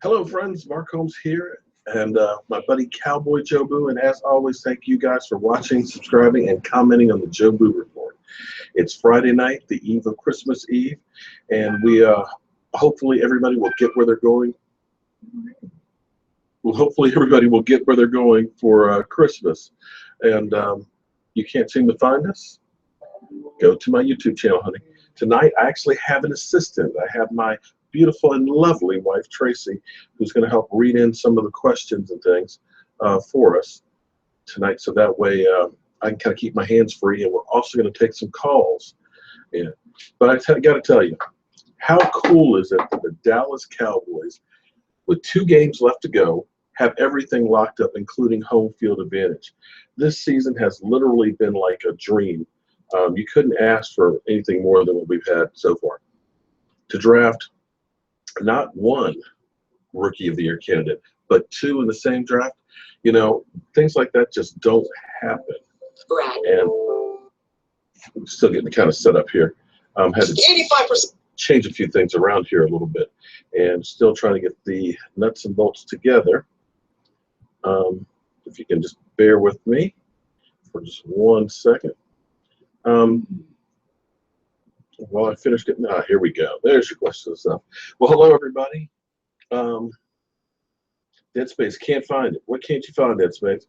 Hello, friends. Mark Holmes here, and my buddy Cowboy Joe Boo. And as always, thank you guys for watching, subscribing, and commenting on the Joe Boo Report. It's Friday night, the eve of Christmas Eve, and we hopefully everybody will get where they're going. Well, hopefully everybody will get where they're going for Christmas. And you can't seem to find us? Go to my YouTube channel, honey. Tonight, I actually have an assistant. I have my beautiful and lovely wife, Tracy, who's going to help read in some of the questions and things for us tonight. So that way I can kind of keep my hands free. And we're also going to take some calls. Yeah. But I got to tell you, how cool is it that the Dallas Cowboys, with 2 games left to go, have everything locked up, including home field advantage? This season has literally been like a dream. You couldn't ask for anything more than what we've had so far. To draft not one Rookie of the Year candidate, but 2 in the same draft, you know, things like that just don't happen. Right. And I'm still getting kind of set up here. Had to 85%. change a few things around here a little bit, and still trying to get the nuts and bolts together. If you can just bear with me for just 1 second. Well, I finished it. Here we go. There's your question and stuff. Well, hello, everybody. Dead Space, can't find it. What can't you find, Dead Space?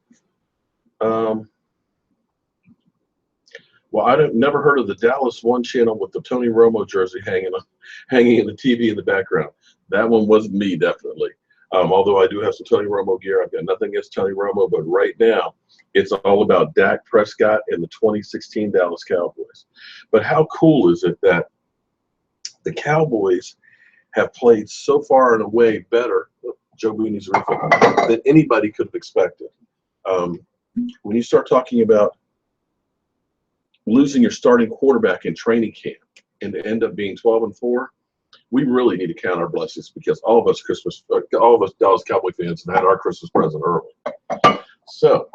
Well, never heard of the Dallas One channel with the Tony Romo jersey hanging in the TV in the background. That one wasn't me, definitely. Although I do have some Tony Romo gear. I've got nothing against Tony Romo, but right now it's all about Dak Prescott and the 2016 Dallas Cowboys. But how cool is it that the Cowboys have played so far and away better, Joe Booney's refill, than anybody could have expected? When you start talking about losing your starting quarterback in training camp and to end up being 12-4, we really need to count our blessings, because all of us Dallas Cowboy fans have had our Christmas present early. So,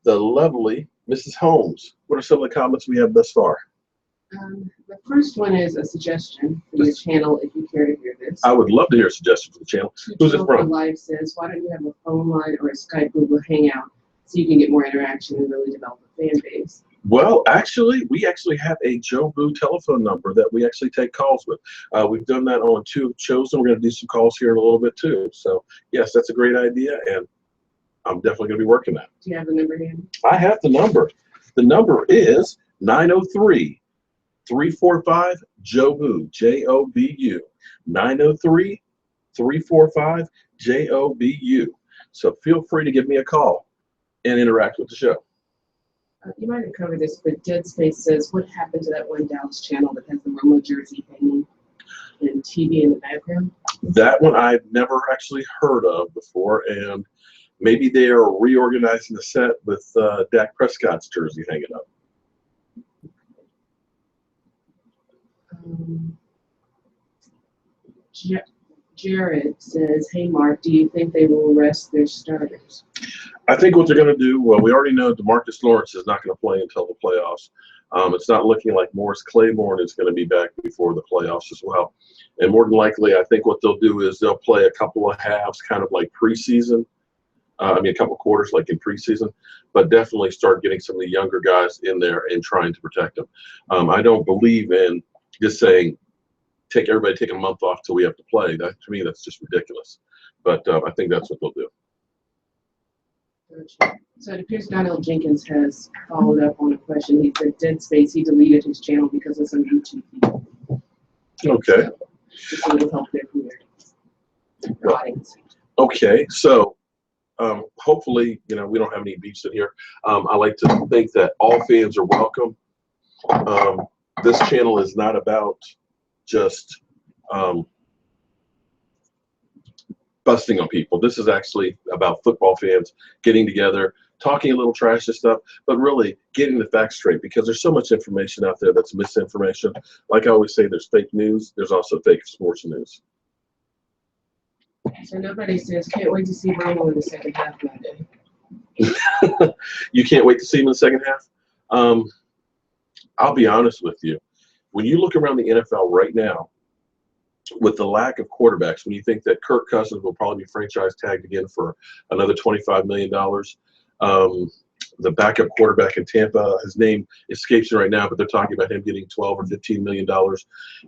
the lovely Mrs. Holmes, what are some of the comments we have thus far? The first one is a suggestion for the channel, if you care to hear this. I would love to hear a suggestion for the channel. Who's it from? Live says, why don't you have a phone line or a Skype Google Hangout so you can get more interaction and really develop a fan base? Well, we actually have a Joe Boo telephone number that we actually take calls with. We've done that on 2 shows, and we're going to do some calls here in a little bit too. So, yes, that's a great idea, and I'm definitely going to be working that. Do you have the number here? I have the number. The number is 903-345-JOBU, J-O-B-U, 903-345-JOBU. So feel free to give me a call and interact with the show. You might have covered this, but Dead Space says, what happened to that one Dallas channel that has the Romo jersey hanging and TV in the background? That one I've never actually heard of before, and maybe they are reorganizing the set with Dak Prescott's jersey hanging up. Jared says, hey, Mark, do you think they will rest their starters? I think what they're going to do, well, we already know DeMarcus Lawrence is not going to play until the playoffs. It's not looking like Morris Claiborne is going to be back before the playoffs as well. And more than likely, I think what they'll do is they'll play a couple of halves, kind of like preseason. A couple quarters like in preseason, but definitely start getting some of the younger guys in there and trying to protect them. I don't believe in just saying, take a month off till we have to play. That, to me, that's just ridiculous. But I think that's what they'll do. So it appears Donnell Jenkins has followed up on a question. He said, Dead Space, he deleted his channel because of some YouTube people. Okay. So, just a little help there from your audience. Okay, so hopefully, we don't have any beefs in here. I like to think that all fans are welcome. This channel is not about just busting on people. This is actually about football fans getting together, talking a little trash and stuff, but really getting the facts straight, because there's so much information out there that's misinformation. Like I always say, there's fake news. There's also fake sports news. So nobody says, can't wait to see Romo in the second half Monday. You can't wait to see him in the second half? I'll be honest with you. When you look around the NFL right now, with the lack of quarterbacks, when you think that Kirk Cousins will probably be franchise tagged again for another $25 million, the backup quarterback in Tampa, his name escapes me right now, but they're talking about him getting $12 or $15 million.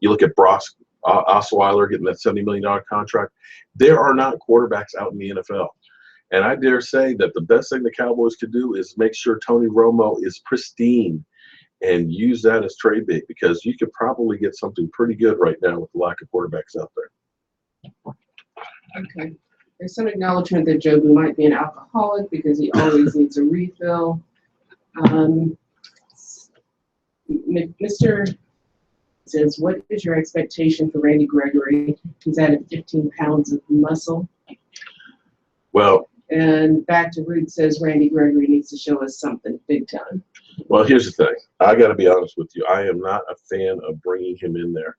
You look at Brock Osweiler getting that $70 million contract. There are not quarterbacks out in the NFL. And I dare say that the best thing the Cowboys could do is make sure Tony Romo is pristine and use that as trade bait, because you could probably get something pretty good right now with the lack of quarterbacks out there. Okay. There's some acknowledgement that Jobu might be an alcoholic because he always needs a refill. Mr. says, what is your expectation for Randy Gregory? He's added 15 pounds of muscle. Well, and back to Rude says Randy Gregory needs to show us something big time. Well, here's the thing. I got to be honest with you. I am not a fan of bringing him in there.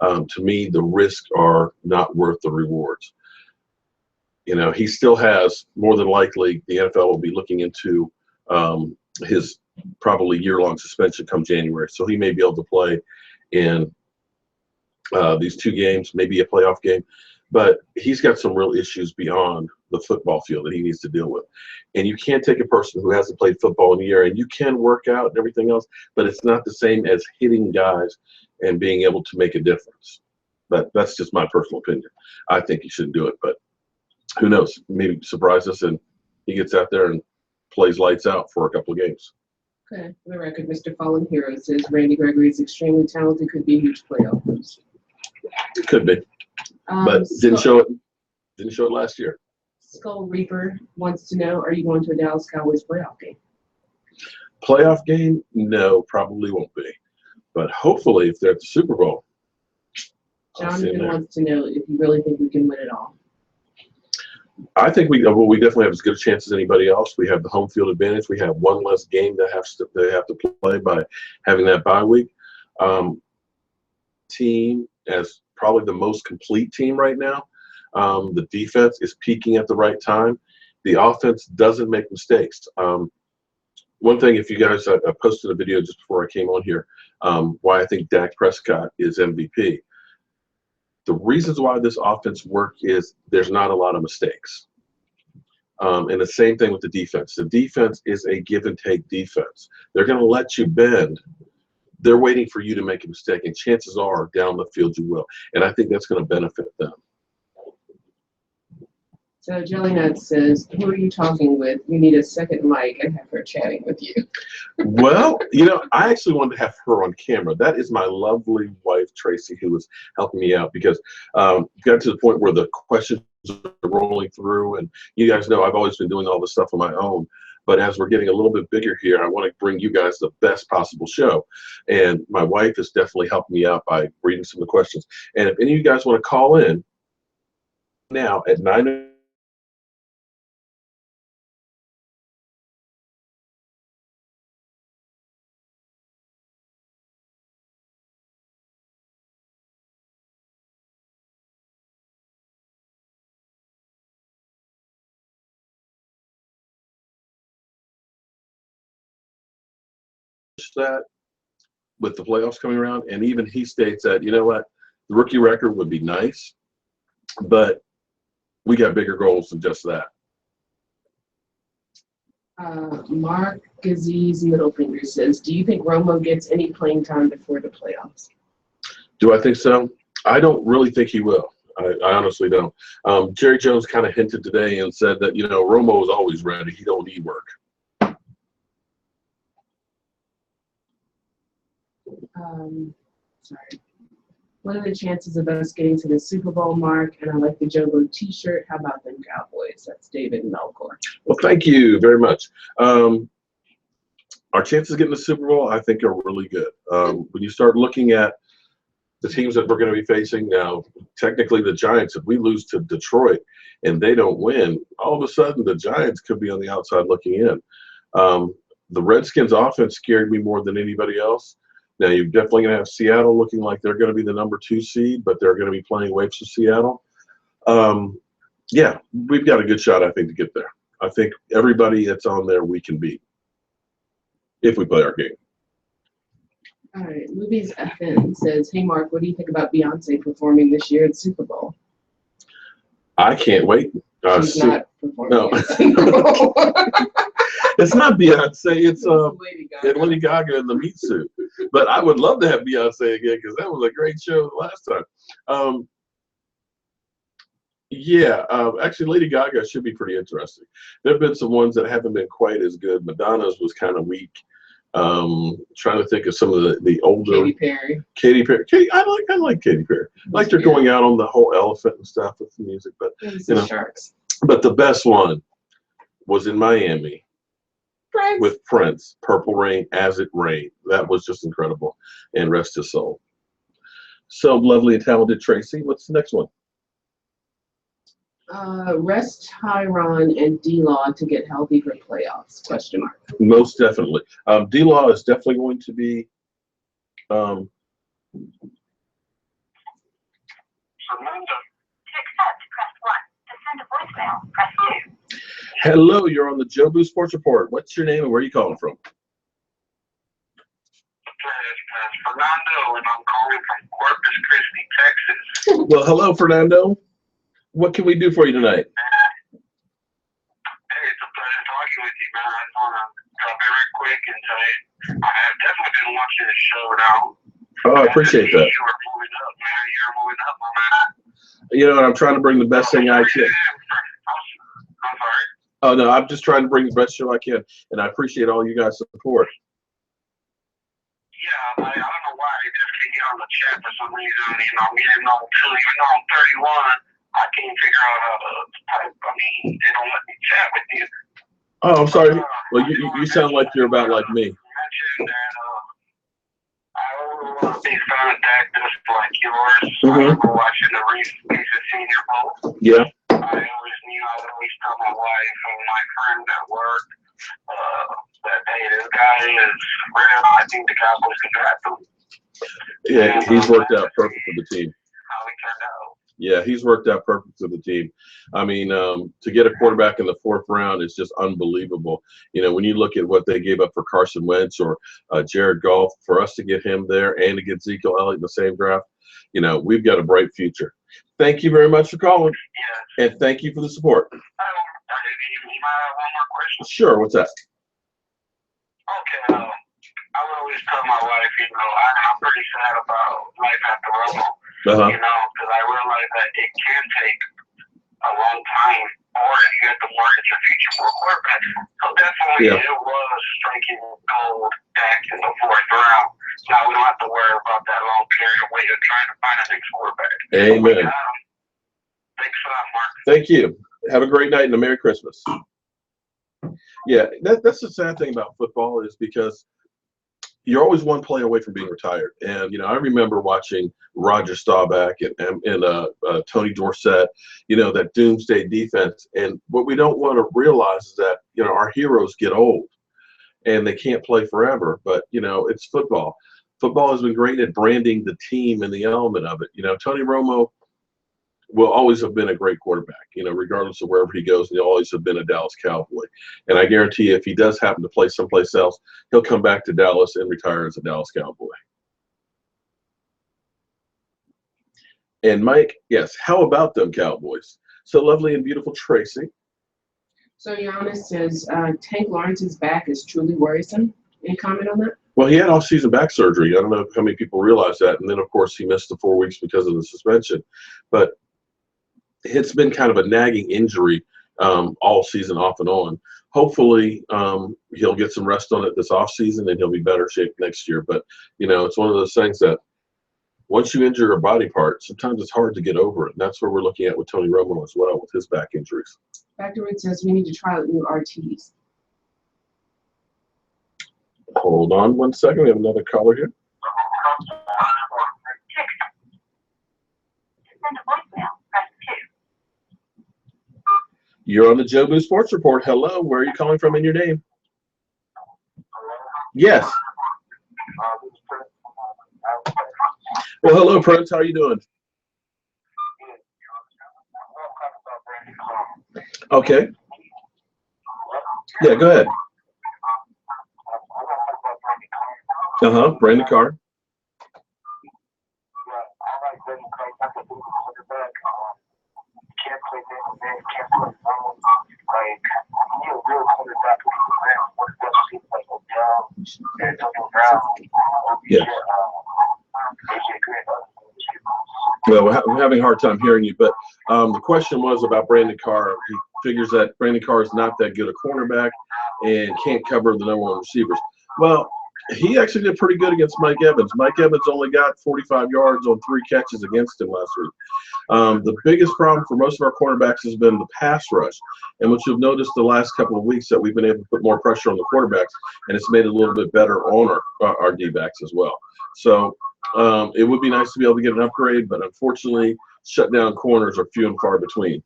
To me, the risks are not worth the rewards. You know, he still has, more than likely, the NFL will be looking into his probably year-long suspension come January. So he may be able to play in these 2 games, maybe a playoff game. But he's got some real issues beyond the football field that he needs to deal with. And you can't take a person who hasn't played football in a year, and you can work out and everything else, but it's not the same as hitting guys and being able to make a difference. But that's just my personal opinion. I think he should do it, but who knows? Maybe surprise us and he gets out there and plays lights out for a couple of games. Okay, for the record, Mr. Fallen Hero says Randy Gregory is extremely talented, could be a huge playoff boost. Could be. But didn't show it last year. Skull Reaper wants to know, are you going to a Dallas Cowboys playoff game? Playoff game? No, probably won't be. But hopefully, if they're at the Super Bowl. Jonathan wants to know if you really think we can win it all. I think we definitely have as good a chance as anybody else. We have the home field advantage. We have one less game that they have to play by having that bye week. Team as probably the most complete team right now. The defense is peaking at the right time. The offense doesn't make mistakes. One thing, if you guys, I posted a video just before I came on here, why I think Dak Prescott is MVP. The reasons why this offense works is there's not a lot of mistakes. And the same thing with the defense. The defense is a give-and-take defense. They're going to let you bend. They're waiting for you to make a mistake, and chances are down the field you will. And I think that's going to benefit them. So Jelly Nut says, who are you talking with? We need a second mic and have her chatting with you. Well, you know, I actually wanted to have her on camera. That is my lovely wife, Tracy, who was helping me out because got to the point where the questions are rolling through. And you guys know I've always been doing all this stuff on my own. But as we're getting a little bit bigger here, I want to bring you guys the best possible show. And my wife is definitely helping me out by reading some of the questions. And if any of you guys want to call in now at 9 that with the playoffs coming around, and even he states that, you know what, the rookie record would be nice, but we got bigger goals than just that. Mark Gazee's middle finger says, do you think Romo gets any playing time before the playoffs? Do I think so? I don't really think he will. I honestly don't. Jerry Jones kind of hinted today and said that, you know, Romo is always ready. He don't need work. Sorry. What are the chances of us getting to the Super Bowl, Mark? And I like the Jobo t-shirt. How about them Cowboys? That's David Melkor. Well, thank you very much. Our chances of getting the Super Bowl, I think, are really good. When you start looking at the teams that we're going to be facing now, technically the Giants, if we lose to Detroit and they don't win, all of a sudden the Giants could be on the outside looking in. The Redskins offense scared me more than anybody else. Now, you're definitely going to have Seattle looking like they're going to be the number 2 seed, but they're going to be playing away from Seattle. Yeah, we've got a good shot, I think, to get there. I think everybody that's on there we can beat if we play our game. All right, Movies FN says, "Hey Mark, what do you think about Beyonce performing this year at Super Bowl?" I can't wait. She's not performing. No. At Super Bowl. It's not Beyonce. It's Lady Gaga. Lady Gaga in the meat suit. But I would love to have Beyonce again because that was a great show last time. Actually, Lady Gaga should be pretty interesting. There have been some ones that haven't been quite as good. Madonna's was kind of weak. Trying to think of some of the older. Katy Perry. I like Katy Perry. I liked her going out on the whole elephant and stuff with the music. But Sharks. But the best one was in Miami with Prince. Purple Rain, As It Rained. That was just incredible. And rest his soul. So lovely and talented Tracy. What's the next one? Rest Tyron and D-Law to get healthy for playoffs? Question mark. Most definitely. D-Law is definitely going to be. To accept, press 1. To send a voicemail, press 2. Hello, you're on the Joe Boo Sports Report. What's your name and where are you calling from? Fernando, and I'm calling from Corpus Christi, Texas. Well, hello, Fernando. What can we do for you tonight? Hey, it's a pleasure talking with you, man. I just want to go very quick and tell you, I have definitely been watching the show now. Oh, I appreciate that. You are moving up, man. You're moving up, my man. You know, I'm trying to bring the best thing I can. I'm sorry. Oh, no, I'm just trying to bring the best show I can, and I appreciate all you guys' support. Yeah, I don't know why I just can't get on the chat for some reason. You know, I'm getting on too. Even though I'm 31, I can't figure out how to type. I mean, they don't let me chat with you. Oh, I'm sorry. Well, you sound like you're about like me. Mentioned that I was a big fan of Dak, just like yours. Mhm. I remember watching the recent Senior Bowl. Yeah. I always knew I would always tell my wife and my friends at work that, hey, this guy is real. I think the Cowboys can draft him. Yeah, he's worked out perfect for the team. How he turned out. Yeah, he's worked out perfect for the team. I mean, to get a quarterback in the 4th round is just unbelievable. You know, when you look at what they gave up for Carson Wentz or Jared Goff, for us to get him there and to get Ezekiel Elliott in the same draft, you know, we've got a bright future. Thank you very much for calling. Yeah. And thank you for the support. You might have one more question? Sure, what's that? Okay, I would always tell my wife, you know, I'm pretty sad about life after Romo. Uh-huh. You know, because I realize that it can take a long time, or you have to mortgage your future for a quarterback. So definitely, it was striking gold back in the 4th round. Now we don't have to worry about that long period of wait of trying to find a next quarterback. Amen. Thanks for that, Mark. Thank you. Have a great night and a Merry Christmas. Yeah, that's the sad thing about football is because you're always one play away from being retired. And, you know, I remember watching Roger Staubach and Tony Dorsett, you know, that doomsday defense. And what we don't want to realize is that, you know, our heroes get old and they can't play forever. But, you know, it's football. Football has been great at branding the team and the element of it. You know, Tony Romo will always have been a great quarterback, you know, regardless of wherever he goes. He'll always have been a Dallas Cowboy. And I guarantee you, if he does happen to play someplace else, he'll come back to Dallas and retire as a Dallas Cowboy. And Mike, yes, how about them Cowboys? So lovely and beautiful Tracy. So Giannis says Tank Lawrence's back is truly worrisome. Any comment on that? Well, he had off-season back surgery. I don't know how many people realize that. And then, of course, he missed the 4 weeks because of the suspension. But it's been kind of a nagging injury all season off and on. Hopefully, he'll get some rest on it this offseason and he'll be better shape next year. But, you know, it's one of those things that once you injure a body part, sometimes it's hard to get over it. And that's what we're looking at with Tony Romo as well with his back injuries. Factorwood says we need to try out new RTs. Hold on 1 second. We have another caller here. Send a voicemail, press 2. You're on the Joe Boo Sports Report. Hello. Where are you calling from in your name? Yes. Well, hello, Prince. How are you doing? Okay. Yeah, go ahead. Brandon Carr. Yeah, I like Brandon Carr. That's a good quarterback. Can't play man, can't play zone. Like, he's a real quarterback who can grab quarterbacks like Odell, Antonio Brown, Yeah. AJ Green. Well, we're having a hard time hearing you, but the question was about Brandon Carr. He figures that Brandon Carr is not that good a cornerback and can't cover the number one receivers. Well, he actually did pretty good against Mike Evans. Mike Evans only got 45 yards on 3 catches against him last week. The biggest problem for most of our cornerbacks has been the pass rush. And what you've noticed the last couple of weeks that we've been able to put more pressure on the quarterbacks, and it's made it a little bit better on our D-backs as well. So it would be nice to be able to get an upgrade, but unfortunately, shutdown corners are few and far between.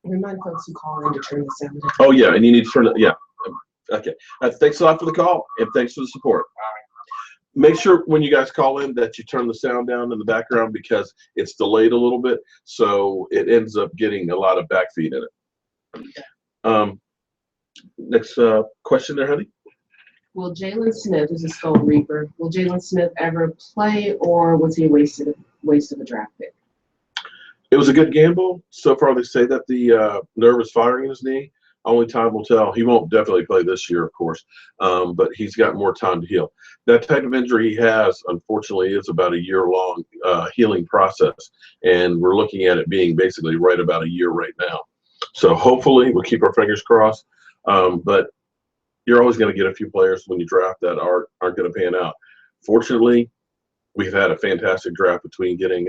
Remind folks who call in to turn the sound down. Oh, yeah, and you need to turn it, yeah. Okay. Thanks a lot for the call, and thanks for the support. Make sure when you guys call in that you turn the sound down in the background because it's delayed a little bit, so it ends up getting a lot of backfeed in it. Next question there, honey. Will Jaylen Smith, who's a Skull Reaper, will Jaylen Smith ever play, or was he a waste of a draft pick? It was a good gamble. So far, they say that the nerve is firing in his knee. Only time will tell. He won't definitely play this year, of course, but he's got more time to heal. That type of injury he has, unfortunately, is about a year-long healing process, and we're looking at it being basically right about a year right now. So hopefully, we'll keep our fingers crossed, but you're always going to get a few players when you draft that aren't going to pan out. Fortunately, we've had a fantastic draft between getting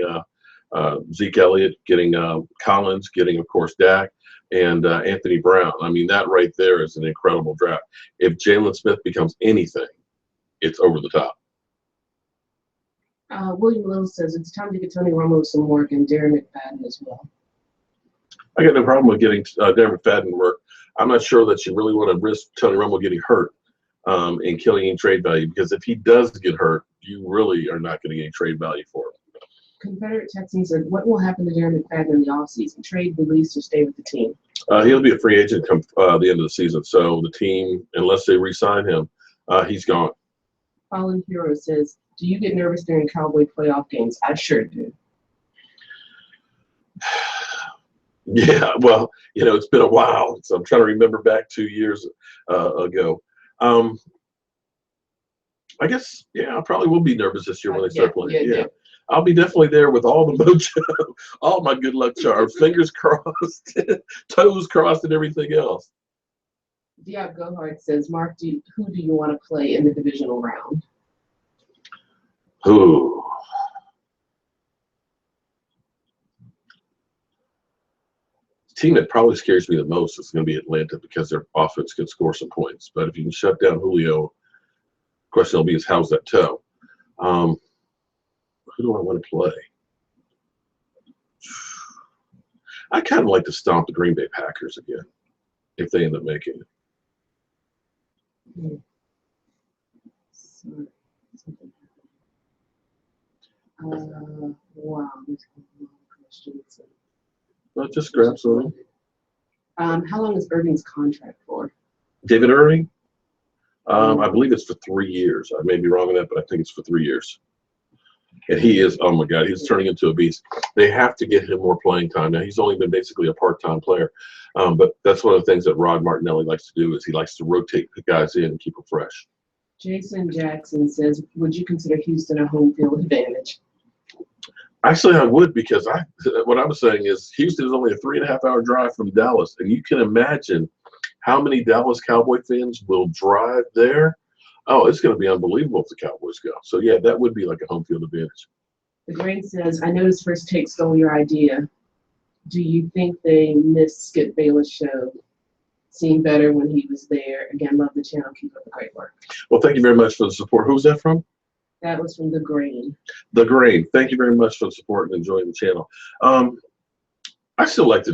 Zeke Elliott, getting Collins, getting, of course, Dak, and Anthony Brown. I mean, that right there is an incredible draft. If Jaylen Smith becomes anything, it's over the top. William Little says it's time to get Tony Romo some work and Darren McFadden as well. I got no problem with getting Darren McFadden work. I'm not sure that you really want to risk Tony Romo getting hurt and killing any trade value, because if he does get hurt, you really are not going to get any trade value for him. Confederate Texan said, what will happen to Darren McFadden in the offseason? Trade, release, or stay with the team? He'll be a free agent come the end of the season. So the team, unless they re-sign him, he's gone. Fallen Hero says, do you get nervous during Cowboy playoff games? I sure do. Yeah, well, it's been a while. So I'm trying to remember back 2 years ago. I guess, I probably will be nervous this year when they start playing. Yeah. I'll be definitely there with all the mojo, all my good luck charms, fingers crossed, toes crossed, and everything else. Diab Gohard says, Mark, who do you want to play in the divisional round? Ooh. The team that probably scares me the most is going to be Atlanta, because their offense can score some points. But if you can shut down Julio, the question will be is how's that toe? Who do I want to play? I kind of like to stomp the Green Bay Packers again if they end up making it. Wow. Questions. Well, just grab some. How long is Irving's contract for? David Irving? I believe it's for 3 years. I may be wrong on that, but I think it's for 3 years. And he is, oh my God, he's turning into a beast. They have to get him more playing time. Now, he's only been basically a part-time player. But that's one of the things that Rod Martinelli likes to do is he likes to rotate the guys in and keep them fresh. Jason Jackson says, would you consider Houston a home field advantage? Actually, I would, because what I was saying is Houston is only a 3.5-hour drive from Dallas. And you can imagine how many Dallas Cowboy fans will drive there. Oh, it's going to be unbelievable if the Cowboys go. So, yeah, that would be like a home field advantage. The Grain says, I noticed First Take stole your idea. Do you think they missed Skip Bayless' show? Seemed better when he was there. Again, love the channel. Keep up the great work. Well, thank you very much for the support. Who's that from? That was from The Grain. The Grain. Thank you very much for the support and enjoying the channel. I still like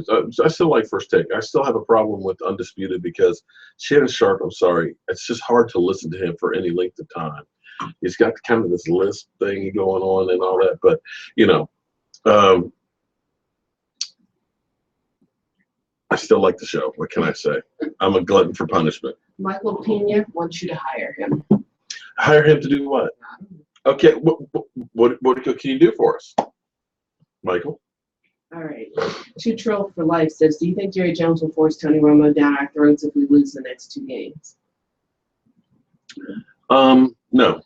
First Take. I still have a problem with Undisputed because Shannon Sharp, I'm sorry, it's just hard to listen to him for any length of time. He's got kind of this lisp thing going on and all that, but I still like the show. What can I say? I'm a glutton for punishment. Michael Pena wants you to hire him. Hire him to do what? Okay, what can you do for us, Michael? All right. Two Trill for Life says, do you think Jerry Jones will force Tony Romo down our throats if we lose the next 2 games? No,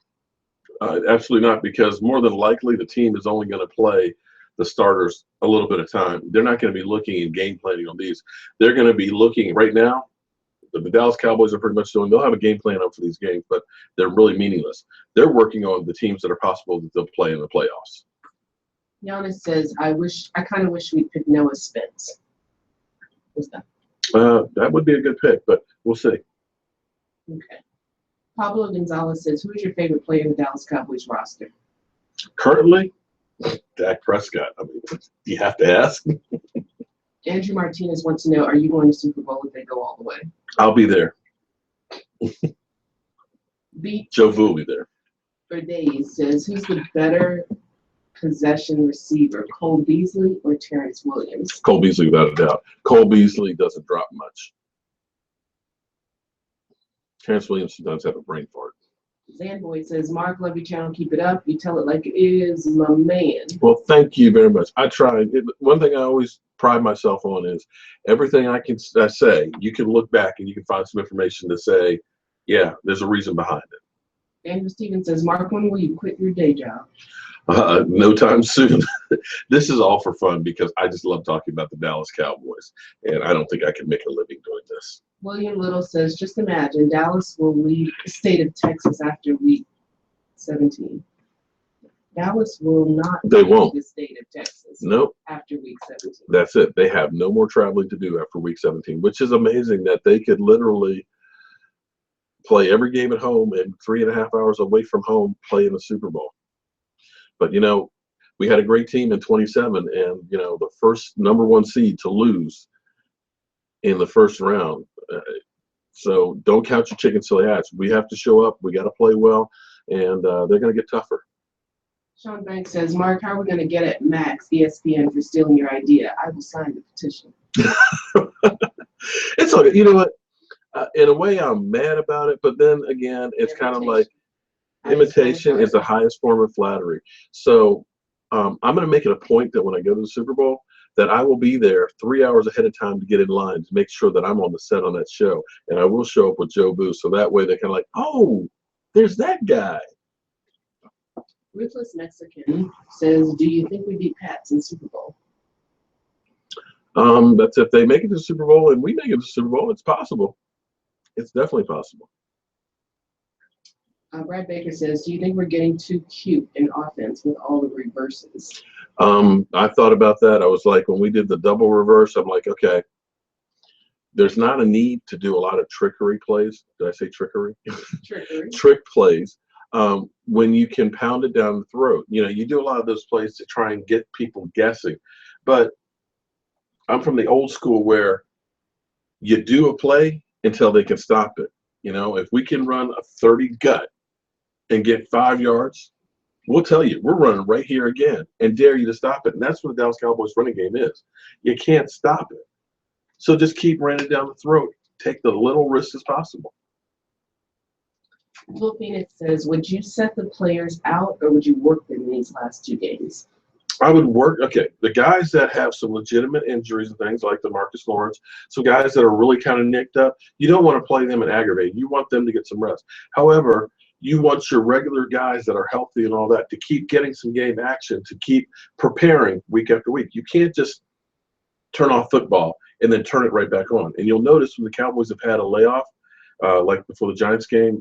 absolutely not, because more than likely the team is only going to play the starters a little bit of time. They're not going to be looking and game planning on these. They're going to be looking right now. The Dallas Cowboys are pretty much doing, they'll have a game plan up for these games, but they're really meaningless. They're working on the teams that are possible that they'll play in the playoffs. Giannis says, I kind of wish we'd pick Noah Spence. What's that? That would be a good pick, but we'll see. Okay. Pablo Gonzalez says, who is your favorite player in the Dallas Cowboys roster? Currently, Dak Prescott. I mean, you have to ask. Andrew Martinez wants to know, are you going to Super Bowl if they go all the way? I'll be there. Beat Joe Vu will be there. for Days says, who's the better possession receiver, Cole Beasley or Terrence Williams? Cole Beasley, without a doubt. Cole Beasley doesn't drop much. Terrence Williams does have a brain fart. Zanboy says, Mark, love your channel, keep it up. You tell it like it is, my man. Well, thank you very much. I try. One thing I always pride myself on is everything I say, you can look back and you can find some information to say, yeah, there's a reason behind it. Andrew Stevens says, Mark, when will you quit your day job? No time soon. This is all for fun because I just love talking about the Dallas Cowboys, and I don't think I can make a living doing this. William Little says, just imagine Dallas will leave the state of Texas after week 17. Dallas will not They leave won't. the state of Texas Nope. after week 17. That's it. They have no more traveling to do after week 17, which is amazing that they could literally play every game at home and 3.5 hours away from home play in the Super Bowl. But, you know, we had a great team in 27, and, you know, the first #1 seed to lose in the first round. So don't count your chickens till they hatch. We have to show up. We got to play well, and they're going to get tougher. Sean Banks says, Mark, how are we going to get at Max, ESPN, for stealing your idea? I will sign the petition. It's okay. You know what? In a way, I'm mad about it, but then again, it's kind of like imitation is the highest form of flattery. So I'm going to make it a point that when I go to the Super Bowl, that I will be there 3 hours ahead of time to get in line to make sure that I'm on the set on that show. And I will show up with Joe Boo, so that way they're kind of like, oh, there's that guy. Ruthless Mexican says, do you think we beat Pats in Super Bowl? That's if they make it to the Super Bowl and we make it to the Super Bowl, it's possible. It's definitely possible. Brad Baker says, do you think we're getting too cute in offense with all the reverses? I thought about that. I was like, when we did the double reverse, I'm like, okay, there's not a need to do a lot of trickery plays. Did I say trickery? Trickery. Trick plays. When you can pound it down the throat. You know, you do a lot of those plays to try and get people guessing. But I'm from the old school where you do a play until they can stop it. You know, if we can run a 30 gut and get 5 yards, we'll tell you, we're running right here again and dare you to stop it. And that's what the Dallas Cowboys running game is. You can't stop it. So just keep running it down the throat. Take the little risk as possible. Will Phoenix says, would you set the players out or would you work them in these last 2 games? I would work, okay, the guys that have some legitimate injuries and things like the Marcus Lawrence, some guys that are really kind of nicked up, you don't want to play them and aggravate. You want them to get some rest. However, you want your regular guys that are healthy and all that to keep getting some game action, to keep preparing week after week. You can't just turn off football and then turn it right back on. And you'll notice when the Cowboys have had a layoff, like before the Giants game,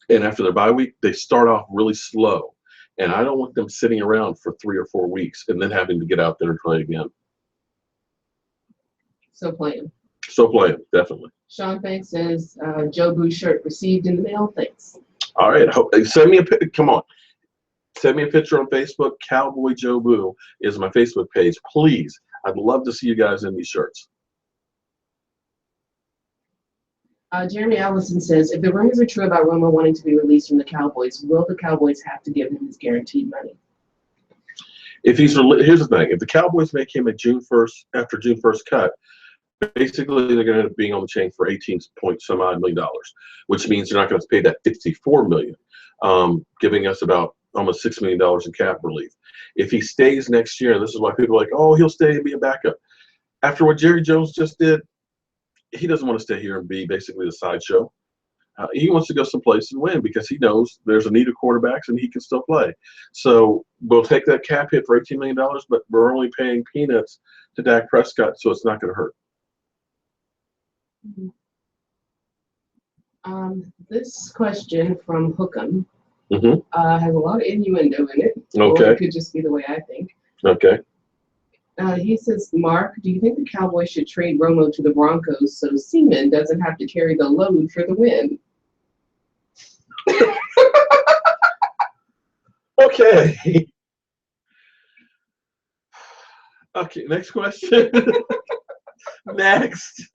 and after their bye week, they start off really slow. And I don't want them sitting around for 3 or 4 weeks and then having to get out there and play again. So playing. So playing, definitely. Sean Banks says, Joe Boo shirt received in the mail. Thanks. All right. Send me a come on. Send me a picture on Facebook. Cowboy Joe Boo is my Facebook page. Please. I'd love to see you guys in these shirts. Jeremy Allison says, if the rumors are true about Romo wanting to be released from the Cowboys, will the Cowboys have to give him his guaranteed money? If he's here's the thing: if the Cowboys make him a June 1st after June 1st cut, basically they're going to end up being on the chain for 18 point some odd $million, which means they're not going to pay that $54 million, giving us about almost $6 million in cap relief. If he stays next year, and this is why people are like, oh, he'll stay and be a backup. After what Jerry Jones just did, he doesn't want to stay here and be basically the sideshow. He wants to go someplace and win because he knows there's a need of quarterbacks and he can still play. So we'll take that cap hit for $18 million, but we're only paying peanuts to Dak Prescott, so it's not going to hurt. This question from Hookham Mm-hmm. has a lot of innuendo in it. Okay. Or it could just be the way I think. Okay. He says, Mark, do you think the Cowboys should trade Romo to the Broncos so Seaman doesn't have to carry the load for the win? Okay. Okay, next question. Next.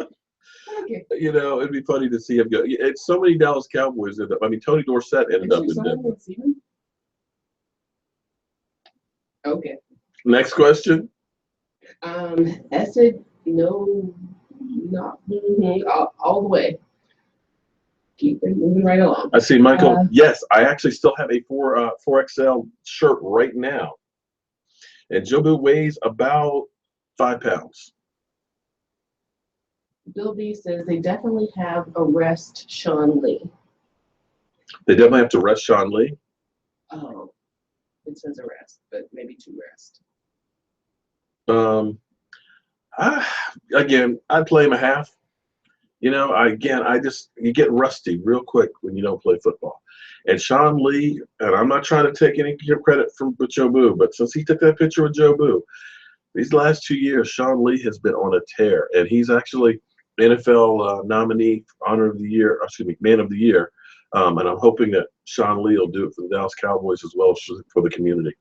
Okay. You know, it'd be funny to see him go. It's so many Dallas Cowboys ended up. I mean, Tony Dorsett ended up in Denver. Okay. Next question. Essed, no, not all the way. Keep it moving right along. I see Michael. Yes, I actually still have a 4XL shirt right now. And Jobu weighs about 5 pounds. Bill B says they definitely have arrest Sean Lee. They definitely have to arrest Sean Lee. Oh, it says arrest, but maybe to rest. Again, I'd play him a half. You know, you get rusty real quick when you don't play football. And Sean Lee, and I'm not trying to take any credit from Jobu, but since he took that picture with Jobu, these last 2 years, Sean Lee has been on a tear, and he's actually NFL nominee, Honor of the Year, Man of the Year. And I'm hoping that Sean Lee will do it for the Dallas Cowboys as well as for the community.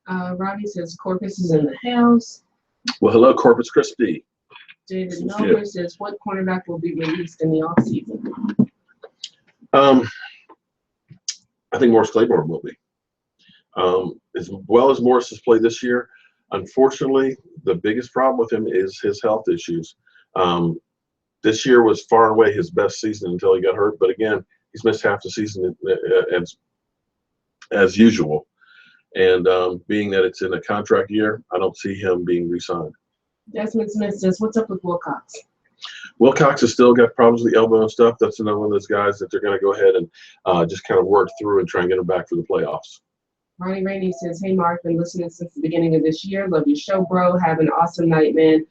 Robbie says Corpus is in the house. Well, hello, Corpus Christi. David Melber says, what cornerback will be released in the offseason? I think Morris Claiborne will be. As well as Morris has played this year, unfortunately, the biggest problem with him is his health issues. This year was far and away his best season until he got hurt. But again, he's missed half the season as usual. And being that it's in a contract year, I don't see him being re-signed. Desmond Smith says, what's up with Wilcox? Wilcox has still got problems with the elbow and stuff. That's another one of those guys that they're going to go ahead and just kind of work through and try and get him back for the playoffs. Ronnie Rainey says, hey, Mark, been listening since the beginning of this year. Love your show, bro. Have an awesome night, man.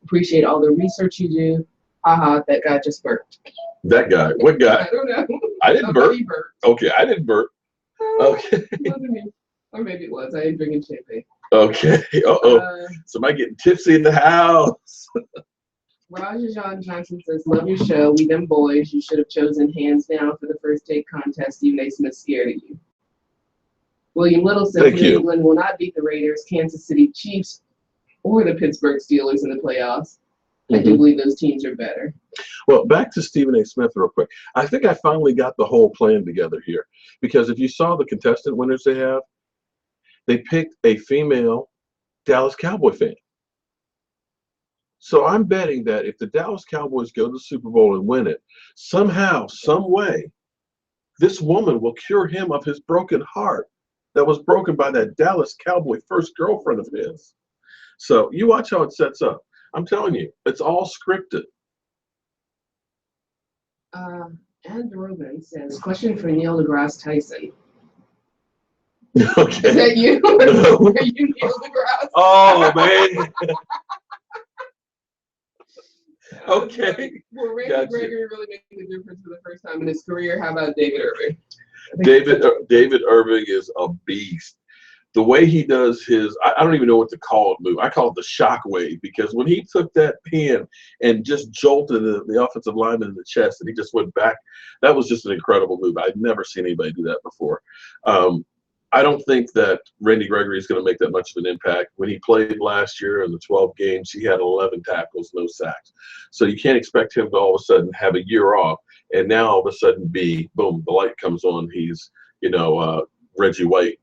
Appreciate all the research you do. Haha, that guy just burped. That guy? What guy? I don't know. I didn't burp. He burped. Okay, I didn't burp. Okay. Wasn't me. Or maybe it was. I ain't drinking champagne. Okay. Uh-oh. Somebody getting tipsy in the house. Raja John Johnson says, love your show. We them boys. You should have chosen hands down for the first take contest. Stephen A. Smith scared of you. William Little says New England will not beat the Raiders, Kansas City Chiefs, or the Pittsburgh Steelers in the playoffs. I do believe those teams are better. Well, back to Stephen A. Smith real quick. I think I finally got the whole plan together here. Because if you saw the contestant winners they have, they picked a female Dallas Cowboy fan. So I'm betting that if the Dallas Cowboys go to the Super Bowl and win it, somehow, some way, this woman will cure him of his broken heart that was broken by that Dallas Cowboy first girlfriend of his. So you watch how it sets up. I'm telling you, it's all scripted. And Robin says, question for Neil deGrasse Tyson. Okay. Is that you? No. Are you Neil deGrasse? Oh, man. Okay. Will Randy Gotcha. Gregory really make a difference for the first time in his career? How about David Irving? David Irving is a beast. The way he does his, I don't even know what to call it move. I call it the shock wave, because when he took that pin and just jolted the offensive lineman in the chest and he just went back, that was just an incredible move. I'd never seen anybody do that before. I don't think that Randy Gregory is going to make that much of an impact. When he played last year in the 12 games, he had 11 tackles, no sacks. So you can't expect him to all of a sudden have a year off and now all of a sudden be, boom, the light comes on. He's, Reggie White.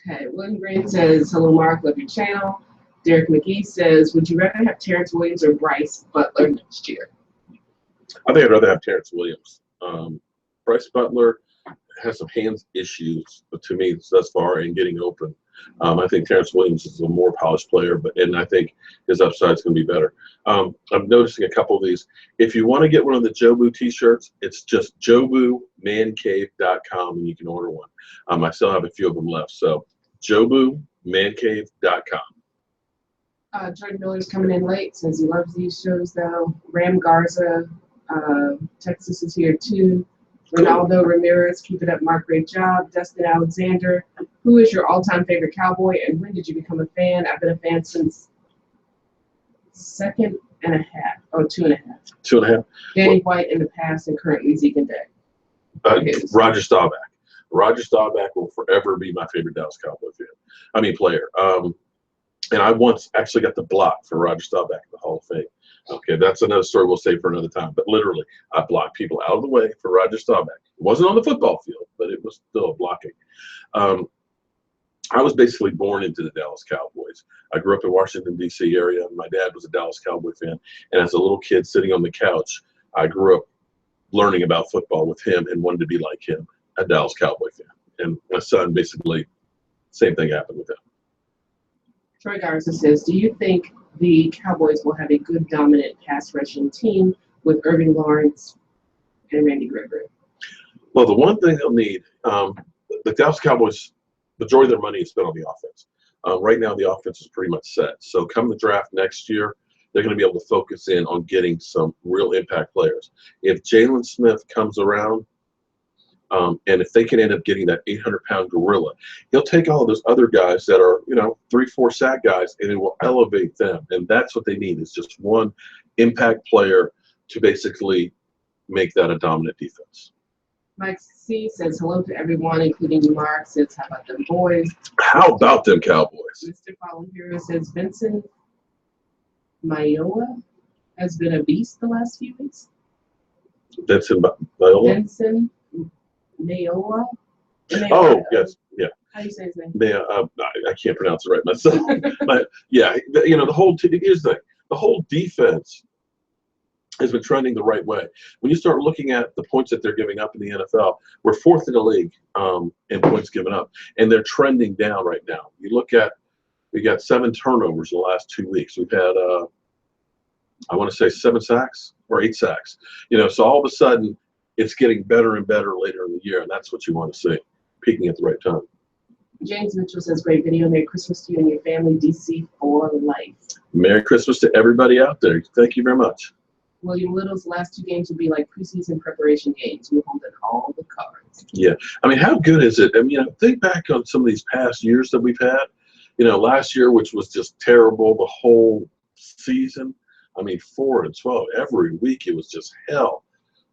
Okay, William Green says, hello, Mark, love your channel. Derek McGee says, would you rather have Terrence Williams or Bryce Butler next year? I think I'd rather have Terrence Williams. Bryce Butler has some hands issues, but to me, thus far in getting open. I think Terrence Williams is a more polished player, and I think his upside is going to be better. I'm noticing a couple of these. If you want to get one of the Jobu T-shirts, it's just jobumancave.com, and you can order one. I still have a few of them left, so jobumancave.com. Jordan Miller's coming in late, says he loves these shows, though. Ram Garza, Texas is here, too. Ronaldo Ramirez, keep it up, Mark, great job. Dustin Alexander, who is your all-time favorite Cowboy, and when did you become a fan? I've been a fan since 2.5 years. 2.5. Danny White in the past and currently Zeke and Dak. Roger Staubach. Roger Staubach will forever be my favorite Dallas Cowboy player. And I once actually got the block for Roger Staubach in the Hall of Fame. Okay, that's another story we'll save for another time. But literally, I blocked people out of the way for Roger Staubach. It wasn't on the football field, but it was still blocking. I was basically born into the Dallas Cowboys. I grew up in Washington, D.C. area. My dad was a Dallas Cowboy fan. And as a little kid sitting on the couch, I grew up learning about football with him and wanted to be like him, a Dallas Cowboy fan. And my son, basically, same thing happened with him. Troy Garza says, do you think the Cowboys will have a good, dominant pass rushing team with Irving Lawrence and Randy Gregory? Well, the one thing they'll need, the Dallas Cowboys, majority of their money is spent on the offense. Right now, the offense is pretty much set. So come the draft next year, they're going to be able to focus in on getting some real impact players. If Jaylen Smith comes around, and if they can end up getting that 800-pound gorilla, he'll take all of those other guys that are, 3-4 sack guys, and it will elevate them. And that's what they need, is just one impact player to basically make that a dominant defense. Mike C. says, hello to everyone, including you, Mark. Says, how about them boys? How about them Cowboys? Mr. Volunteer says, Vincent Mayowa has been a beast the last few weeks. Vincent Mayowa? Vincent Mayowa? Oh, yes, yeah. How do you say his name? I can't pronounce it right myself. But, yeah, the whole here's the thing. The whole defense has been trending the right way. When you start looking at the points that they're giving up in the NFL, we're fourth in the league in points given up, and they're trending down right now. You look at, we got 7 turnovers in the last 2 weeks. We've had, I want to say 7 sacks or 8 sacks. So all of a sudden, it's getting better and better later in the year, and that's what you want to see, peaking at the right time. James Mitchell says, great video. Merry Christmas to you and your family, DC for life. Merry Christmas to everybody out there. Thank you very much. William Little's last 2 games will be like preseason preparation games. We hold in all the cards. Yeah. how good is it? Think back on some of these past years that we've had. Last year, which was just terrible, the whole season. 4-12. Every week it was just hell.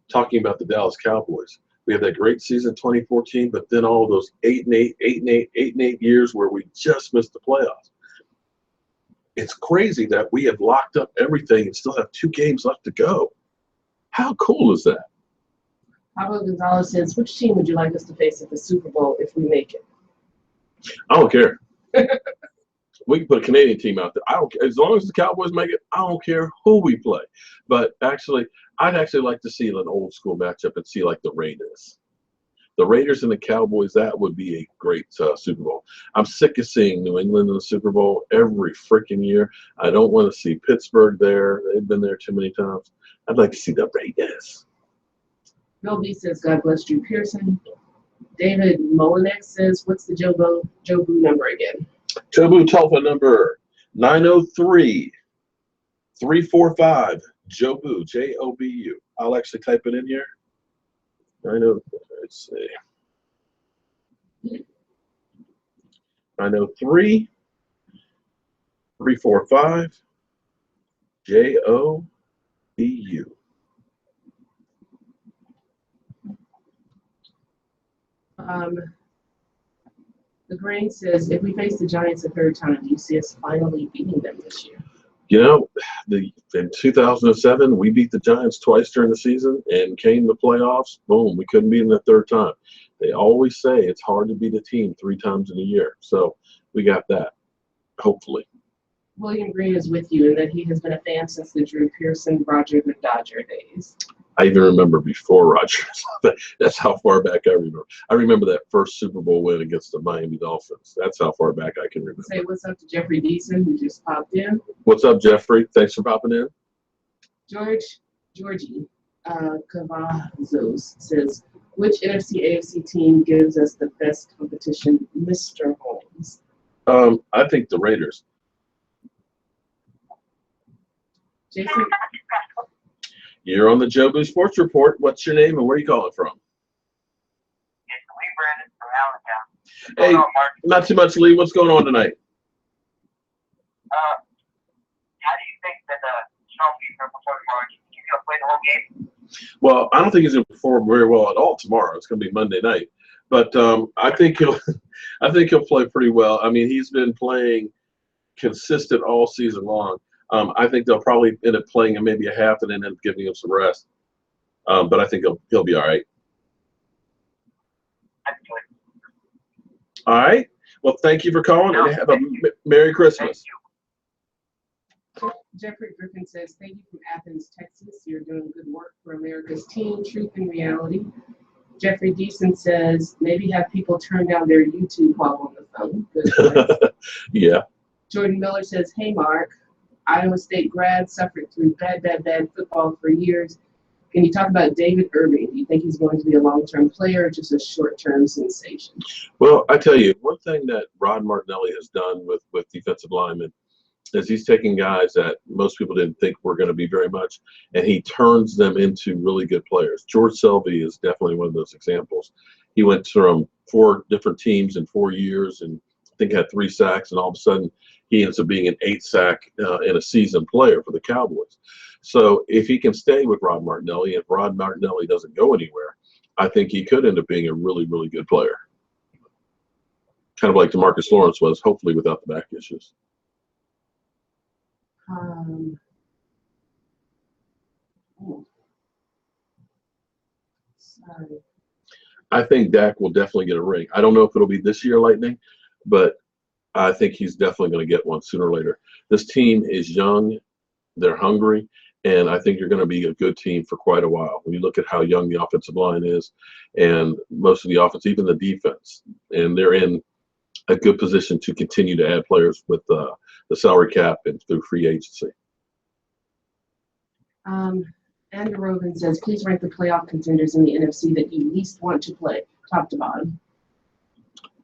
Talking about the Dallas Cowboys. We had that great season 2014, but then all those 8-8, 8-8, 8-8 years where we just missed the playoffs. It's crazy that we have locked up everything and still have 2 games left to go. How cool is that? Pablo Gonzalez says, which team would you like us to face at the Super Bowl if we make it? I don't care. We can put a Canadian team out there. I don't care. As long as the Cowboys make it, I don't care who we play. But actually, I'd actually like to see an old school matchup and see like the Raiders. The Raiders and the Cowboys, that would be a great Super Bowl. I'm sick of seeing New England in the Super Bowl every freaking year. I don't want to see Pittsburgh there. They've been there too many times. I'd like to see the Raiders. Bill B says, God bless Drew Pearson. David Molinek says, what's the Jobu number again? Jobu telephone number 903-345 Jobu, J-O-B-U. I'll actually type it in here. Let's see. 903-345 J-O-B-U. The Grain says, if we face the Giants a 3rd time, do you see us finally beating them this year? In 2007, we beat the Giants twice during the season, and came the playoffs, boom, we couldn't beat them the 3rd time. They always say it's hard to beat a team 3 times in a year. So we got that, hopefully. William Green is with you in that he has been a fan since the Drew Pearson, Roger the Dodger days. I even remember before Rodgers. That's how far back I remember. I remember that first Super Bowl win against the Miami Dolphins. That's how far back I can remember. Say what's up to Jeffrey Deason, who just popped in. What's up, Jeffrey? Thanks for popping in. Georgie Cavazos says, which NFC AFC team gives us the best competition, Mr. Holmes? I think the Raiders. Jason, You're on the Joe Boo Sports Report. What's your name and where are you calling from? It's Lee Brandon from Allentown. Hey, not too much, Lee. What's going on tonight? How do you think that Sean Payton performed tomorrow? Do you think he's going to play the whole game? Well, I don't think he's going to perform very well at all tomorrow. It's going to be Monday night, but I think he'll play pretty well. I mean, he's been playing consistent all season long. I think they'll probably end up playing him maybe a half and then end up giving him some rest. But I think he'll be all right. All right. Well, thank you for calling and have a Merry Christmas. Jeffrey Griffin says, thank you from Athens, Texas. You're doing good work for America's team, truth and reality. Jeffrey Deason says, maybe have people turn down their YouTube while on the phone. Good. Yeah. Jordan Miller says, hey, Mark, Iowa State grad, suffered through bad football for years. Can you talk about David Irving? Do you think he's going to be a long-term player or just a short-term sensation? Well, I tell you, one thing that Rod Martinelli has done with defensive linemen is he's taking guys that most people didn't think were going to be very much, and he turns them into really good players. George Selvey is definitely one of those examples. He went from 4 different teams in 4 years and I think had 3 sacks, and all of a sudden he ends up being an 8-sack in a season player for the Cowboys. So if he can stay with Rod Martinelli, if Rod Martinelli doesn't go anywhere, I think he could end up being a really, really good player. Kind of like DeMarcus Lawrence was, hopefully without the back issues. Sorry. I think Dak will definitely get a ring. I don't know if it'll be this year, Lightning, but I think he's definitely going to get one sooner or later. This team is young, they're hungry, and I think you're going to be a good team for quite a while. When you look at how young the offensive line is and most of the offense, even the defense, and they're in a good position to continue to add players with the salary cap and through free agency. Andrew Rogan says, please rank the playoff contenders in the NFC that you least want to play, top to bottom.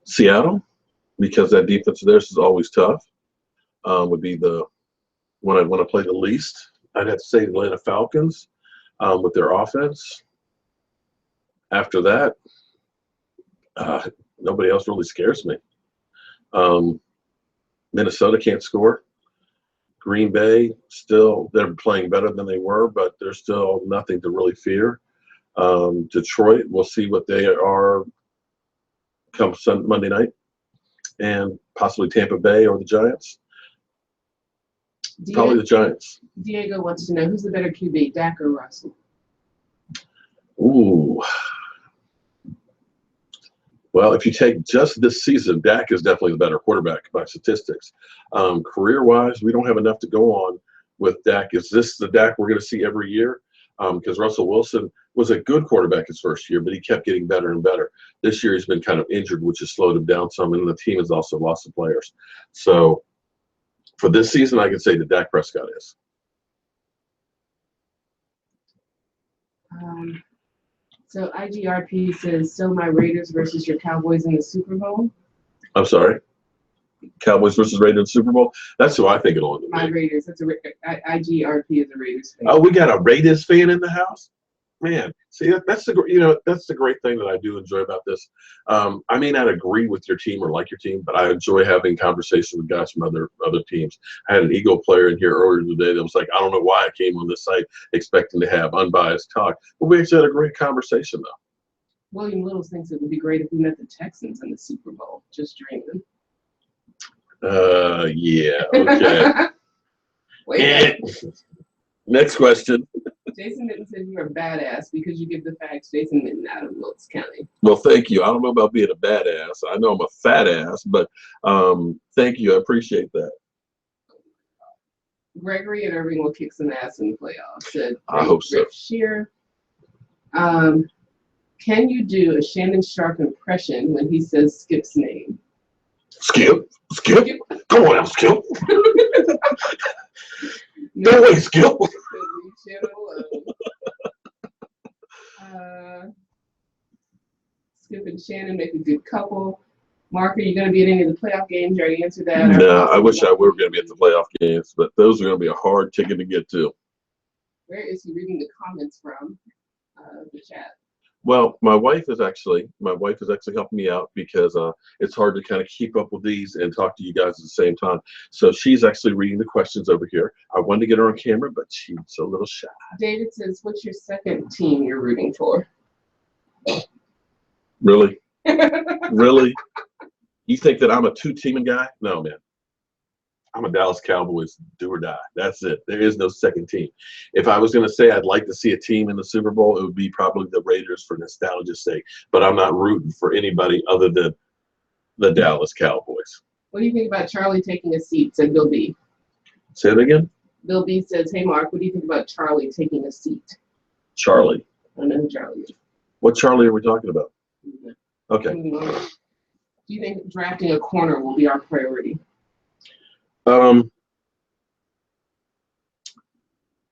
Seattle, because that defense of theirs is always tough, would be the one I'd want to play the least. I'd have to say Atlanta Falcons with their offense. After that, nobody else really scares me. Minnesota can't score. Green Bay, still, they're playing better than they were, but there's still nothing to really fear. Detroit, we'll see what they are come Monday night. And possibly Tampa Bay or the Giants. Probably the Giants. Diego wants to know, who's the better QB, Dak or Russell? Ooh. Well, if you take just this season, Dak is definitely the better quarterback by statistics. Career-wise, we don't have enough to go on with Dak. Is this the Dak we're going to see every year? Because Russell Wilson was a good quarterback his first year, but he kept getting better and better. This year he's been kind of injured, which has slowed him down some, and the team has also lost some players. So for this season, I can say that Dak Prescott is. So IGRP says, so my Raiders versus your Cowboys in the Super Bowl? I'm sorry? Cowboys versus Raiders in the Super Bowl? That's who I think it'll end up My being. Raiders. That's IGRP is a Raiders fan. Oh, we got a Raiders fan in the house? Man, see, that's the great thing that I do enjoy about this. I may not agree with your team or like your team, but I enjoy having conversations with guys from other teams. I had an Eagle player in here earlier today that was like, I don't know why I came on this site expecting to have unbiased talk, but we actually had a great conversation though. William Littles thinks it would be great if we met the Texans in the Super Bowl. Just dreaming. Yeah, okay. Wait. Next question. Jason Mitten says you're a badass because you give the facts. Jason Mitten out of Wilkes County. Well, thank you. I don't know about being a badass. I know I'm a fat ass, but thank you. I appreciate that. Gregory and Irving will kick some ass in the playoffs, said I hope so. Rick Shear. Can you do a Shannon Sharp impression when he says Skip's name? Skip. Come on now, Skip. No way, Skip. Skip and Shannon make a good couple. Mark, are you going to be at any of the playoff games? You already answered that. No, I wish I were going to be at the playoff games, but those are going to be a hard ticket to get to. Where is he reading the comments from? The chat. Well, my wife is actually helping me out because it's hard to kind of keep up with these and talk to you guys at the same time. So she's actually reading the questions over here. I wanted to get her on camera, but she's a little shy. David says, "What's your second team you're rooting for?" Really? Really? You think that I'm a two-teaming guy? No, man. I'm a Dallas Cowboys do or die. That's it. There is no second team. If I was going to say I'd like to see a team in the Super Bowl, it would be probably the Raiders for nostalgia's sake. But I'm not rooting for anybody other than the Dallas Cowboys. What do you think about Charlie taking a seat? Said Bill B. Say it again? Bill B says, "Hey, Mark, what do you think about Charlie taking a seat?" Charlie. I don't know who Charlie is. What Charlie are we talking about? Okay. Do you think drafting a corner will be our priority?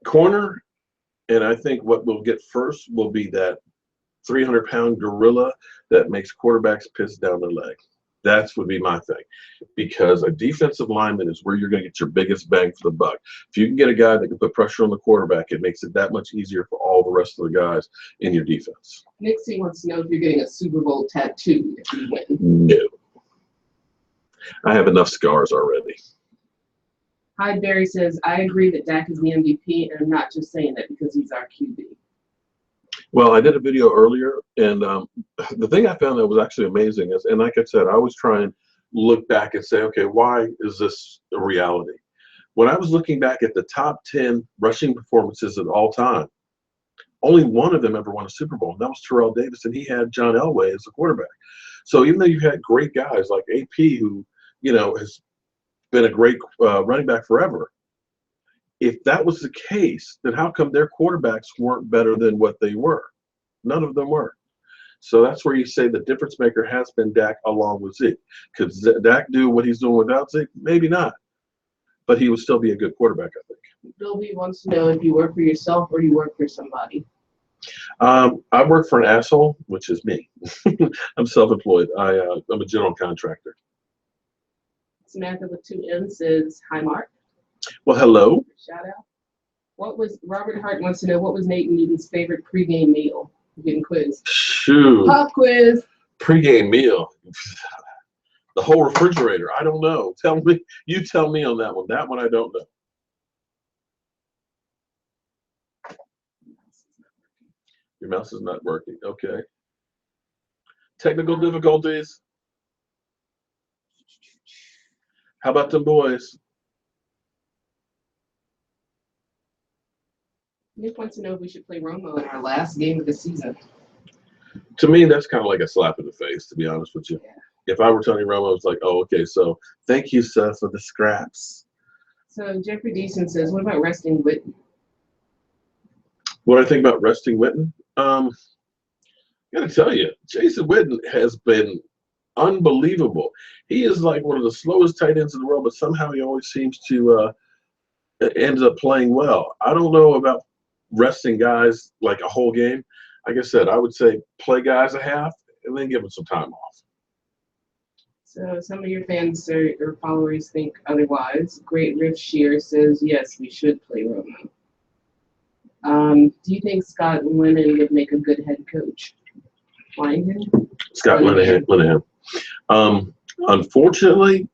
Corner, and I think what we'll get first will be that 300-pound gorilla that makes quarterbacks piss down their leg. That would be my thing, because a defensive lineman is where you're going to get your biggest bang for the buck. If you can get a guy that can put pressure on the quarterback, it makes it that much easier for all the rest of the guys in your defense. Nixie wants to know if you're getting a Super Bowl tattoo if you win. No. I have enough scars already. Hyde Berry says, "I agree that Dak is the MVP, and I'm not just saying that because he's our QB." Well, I did a video earlier, and the thing I found that was actually amazing is, and like I said, I was trying to look back and say, okay, why is this a reality? When I was looking back at the top 10 rushing performances of all time, only one of them ever won a Super Bowl, and that was Terrell Davis, and he had John Elway as a quarterback. So even though you had great guys like AP, who, you know, has been a great running back forever, if that was the case, then how come their quarterbacks weren't better than what they were? None of them were. So that's where you say the difference maker has been Dak along with Zeke. Could Dak do what he's doing without Zeke? Maybe not. But he would still be a good quarterback, I think. Bill B wants to know if you work for yourself or you work for somebody. I work for an asshole, which is me. I'm self-employed. I'm a general contractor. Samantha with 2 M's says, "Hi, Mark." Well, hello. Shout out. Robert Hart wants to know what was Nate and Eden's favorite pregame meal? We're getting quiz. Shoot. Pop quiz. Pregame meal. The whole refrigerator. I don't know. Tell me. You tell me on that one. That one I don't know. Your mouse is not working. Okay. Technical difficulties. How about them boys? Nick wants to know if we should play Romo in our last game of the season. To me, that's kind of like a slap in the face, to be honest with you. Yeah. If I were Tony Romo, it's like, oh, okay, so thank you, sir, for the scraps. So Jeffrey Deason says, what about resting Witten? What I think about resting Witten? I got to tell you, Jason Witten has been unbelievable. He is like one of the slowest tight ends in the world, but somehow he always seems to ends up playing well. I don't know about resting guys like a whole game. Like I said, I would say play guys a half and then give them some time off. So some of your fans or followers think otherwise. Great Riff Shear says, yes, we should play Romo. Do you think Scott Linehan would make a good head coach? Linehan? Scott Linehan. Unfortunately,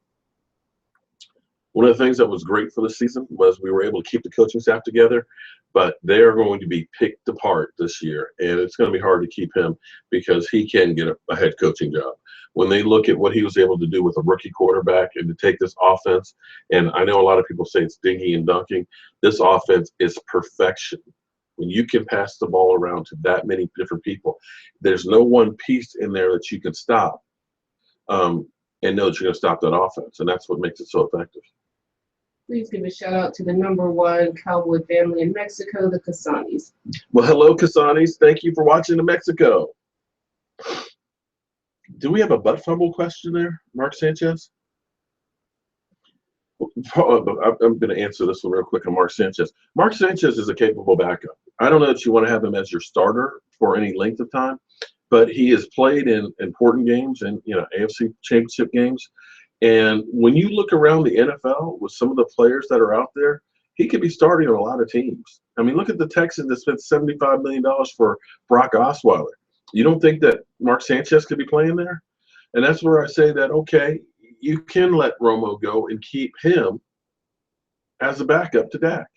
one of the things that was great for the season was we were able to keep the coaching staff together, but they are going to be picked apart this year, and it's going to be hard to keep him because he can get a head coaching job. When they look at what he was able to do with a rookie quarterback and to take this offense, and I know a lot of people say it's dingy and dunking, this offense is perfection. When you can pass the ball around to that many different people, there's no one piece in there that you can stop and know that you're going to stop that offense, and that's what makes it so effective. Please give a shout out to the #1 Cowboy family in Mexico, the Casanis. Well, hello, Casanis. Thank you for watching to Mexico. Do we have a butt fumble question there, Mark Sanchez? I'm going to answer this one real quick on Mark Sanchez. Mark Sanchez is a capable backup. I don't know that you want to have him as your starter for any length of time, but he has played in important games and AFC Championship games. And when you look around the NFL with some of the players that are out there, he could be starting on a lot of teams. I mean, look at the Texans that spent $75 million for Brock Osweiler. You don't think that Mark Sanchez could be playing there? And that's where I say that, okay, you can let Romo go and keep him as a backup to Dak.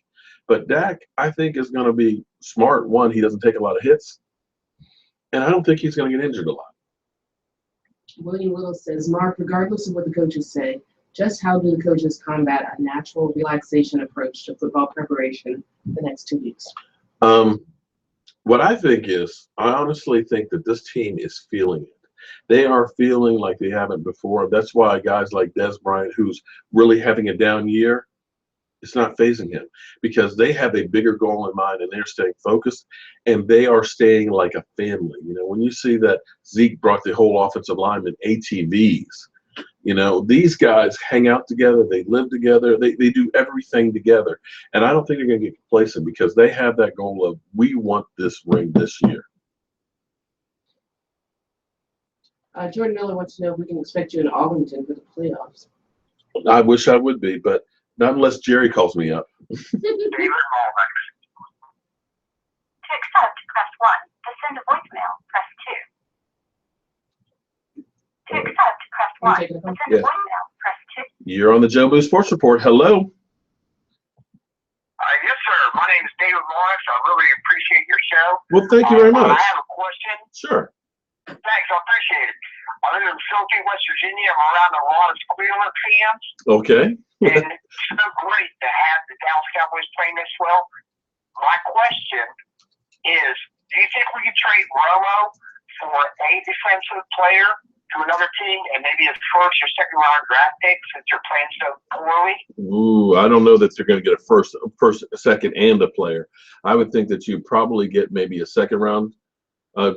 But Dak, I think, is going to be smart. One, he doesn't take a lot of hits. And I don't think he's going to get injured a lot. William Little says, Mark, regardless of what the coaches say, just how do the coaches combat a natural relaxation approach to football preparation the next 2 weeks? What I think is, I honestly think that this team is feeling it. They are feeling like they haven't before. That's why guys like Des Bryant, who's really having a down year, it's not phasing him because they have a bigger goal in mind and they're staying focused and they are staying like a family. When you see that Zeke brought the whole offensive lineman ATVs, these guys hang out together, they live together, they do everything together. And I don't think they're going to get complacent because they have that goal of, we want this ring this year. Jordan Miller wants to know if we can expect you in Arlington for the playoffs. I wish I would be, but not unless Jerry calls me up. To accept, press 1. To send a voicemail, press 2. To accept, press 1. To send a voicemail, press 2. You're on the Joe Boo Sports Report. Hello. Yes, sir. My name is David Morris. I really appreciate your show. Well, thank you very much. I have a question. Sure. Thanks. I appreciate it. I live in Philadelphia, West Virginia. I'm around a lot of Squealer fans. Okay. And it's so great to have the Dallas Cowboys playing this well. My question is, do you think we could trade Romo for a defensive player to another team and maybe a first or second round draft pick since you're playing so poorly? Ooh, I don't know that they're going to get a first, a second, and a player. I would think that you probably get maybe a second round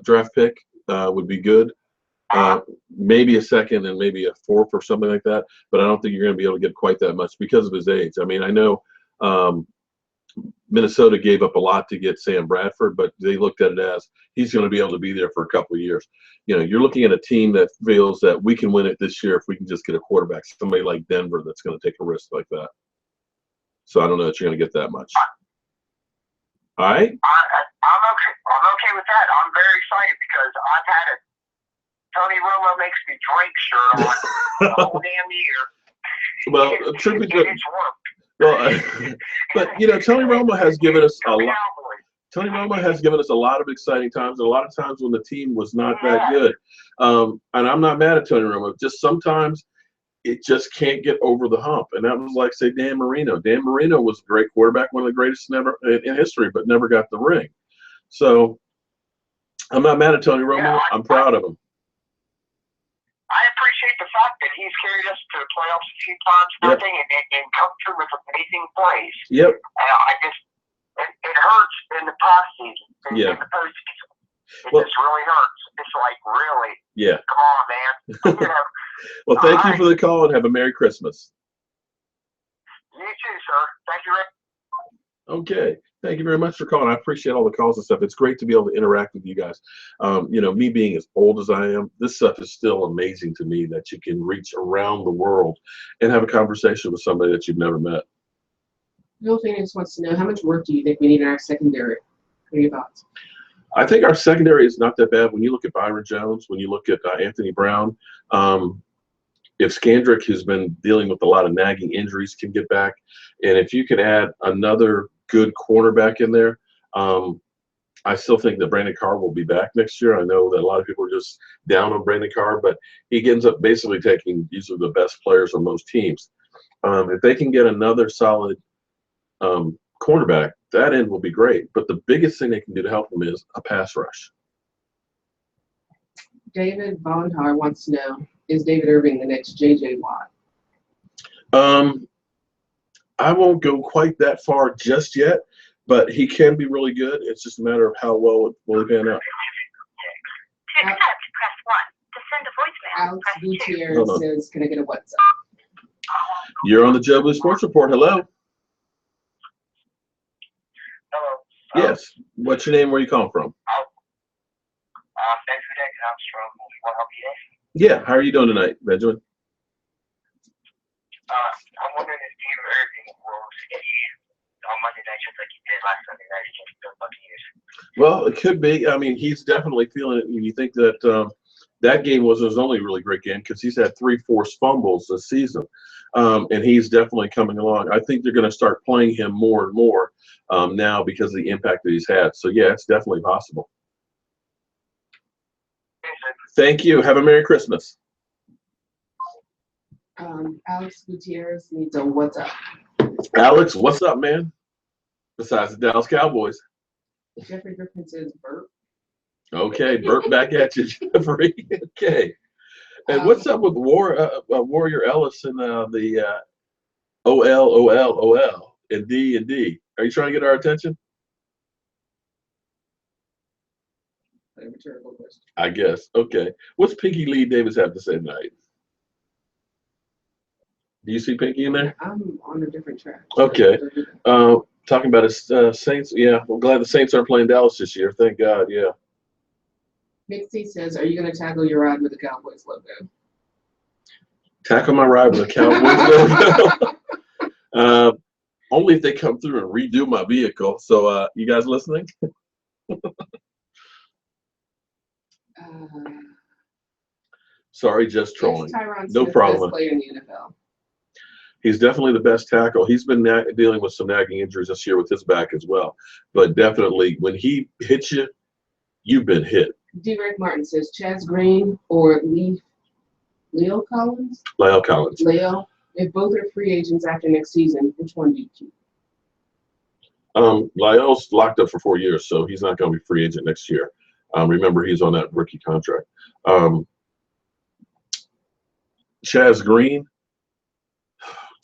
draft pick would be good. Maybe a second and maybe a fourth or something like that. But I don't think you're going to be able to get quite that much because of his age. I mean, I know Minnesota gave up a lot to get Sam Bradford, but they looked at it as he's going to be able to be there for a couple of years. You're looking at a team that feels that we can win it this year if we can just get a quarterback, somebody like Denver that's going to take a risk like that. So I don't know that you're going to get that much. All right? I'm okay with that. I'm very excited because I've had a Tony Romo makes me drink shirt on the whole damn year. Well, truth be told, but Tony Romo has given us a lot. Tony Romo has given us a lot of exciting times, and a lot of times when the team was not that good. And I'm not mad at Tony Romo. Just sometimes it just can't get over the hump, and that was like, say, Dan Marino. Dan Marino was a great quarterback, one of the greatest never in history, but never got the ring. So I'm not mad at Tony Romo. I'm proud of him. I appreciate the fact that he's carried us to the playoffs a few times, and come through with amazing plays. Yep. It hurts in the postseason. In the postseason. It just really hurts. It's like, really? Yeah. Come on, man. Well, thank you for the call and have a Merry Christmas. You too, sir. Thank you, Rick. Okay. Thank you very much for calling. I appreciate all the calls and stuff. It's great to be able to interact with you guys. Me being as old as I am, this stuff is still amazing to me that you can reach around the world and have a conversation with somebody that you've never met. Bill Phoenix wants to know, how much work do you think we need in our secondary? What are your thoughts? I think our secondary is not that bad. When you look at Byron Jones, when you look at Anthony Brown, if Skandrick, who's been dealing with a lot of nagging injuries, can get back, and if you can add another good cornerback in there, I still think that Brandon Carr will be back next year. I know that a lot of people are just down on Brandon Carr, but he ends up basically taking usually the best players on most teams. If they can get another solid cornerback, that end will be great. But the biggest thing they can do to help them is a pass rush. David Bondhar wants to know, is David Irving the next J.J. Watt? I won't go quite that far just yet, but he can be really good. It's just a matter of how well it will pan out. To accept, press 1. To send a voicemail, Alex press 2. Gutierrez Hold on. says, "Can I get a WhatsApp?" You're on the Joe Blue Sports Report. Hello. Hello. Yes. What's your name? Where are you calling from? Thanks for that. I'm from What Help You? Yeah. How are you doing tonight, Benjamin? I'm wondering if Irving will succeed on Monday night just like he did last Sunday night against the Buccaneers. Well, it could be. I mean, he's definitely feeling it. You think that that game was his only really great game because he's had 3 forced fumbles this season, and he's definitely coming along. I think they're going to start playing him more and more now because of the impact that he's had. So, yeah, it's definitely possible. Thank you. Have a Merry Christmas. Alex Gutierrez needs a WhatsApp. Alex, what's up, man? Besides the Dallas Cowboys. Jeffrey Griffin says, "Burp." Okay, Burt back at you, Jeffrey. Okay. And what's up with Warrior Ellis and the OL and D? Are you trying to get our attention? I have a terrible question. I guess. Okay. What's Pinky Lee Davis have to say tonight? Do you see Pinky in there? I'm on a different track. Okay. Talking about his Saints. Yeah, I'm glad the Saints aren't playing Dallas this year. Thank God. Yeah. Mixie says, "Are you going to tackle your ride with the Cowboys logo?" Tackle my ride with the Cowboys logo. Only if they come through and redo my vehicle. So, you guys listening? Sorry, just trolling. Tyron No Smith, problem. best player in the NFL. He's definitely the best tackle. He's been dealing with some nagging injuries this year with his back as well. But definitely, when he hits you, you've been hit. D-Rick Martin says, "Chaz Green or Leo Collins?" Lyle Collins. Leo. If both are free agents after next season, which one do you keep? Lyle's locked up for 4 years, so he's not going to be free agent next year. Remember, he's on that rookie contract. Chaz Green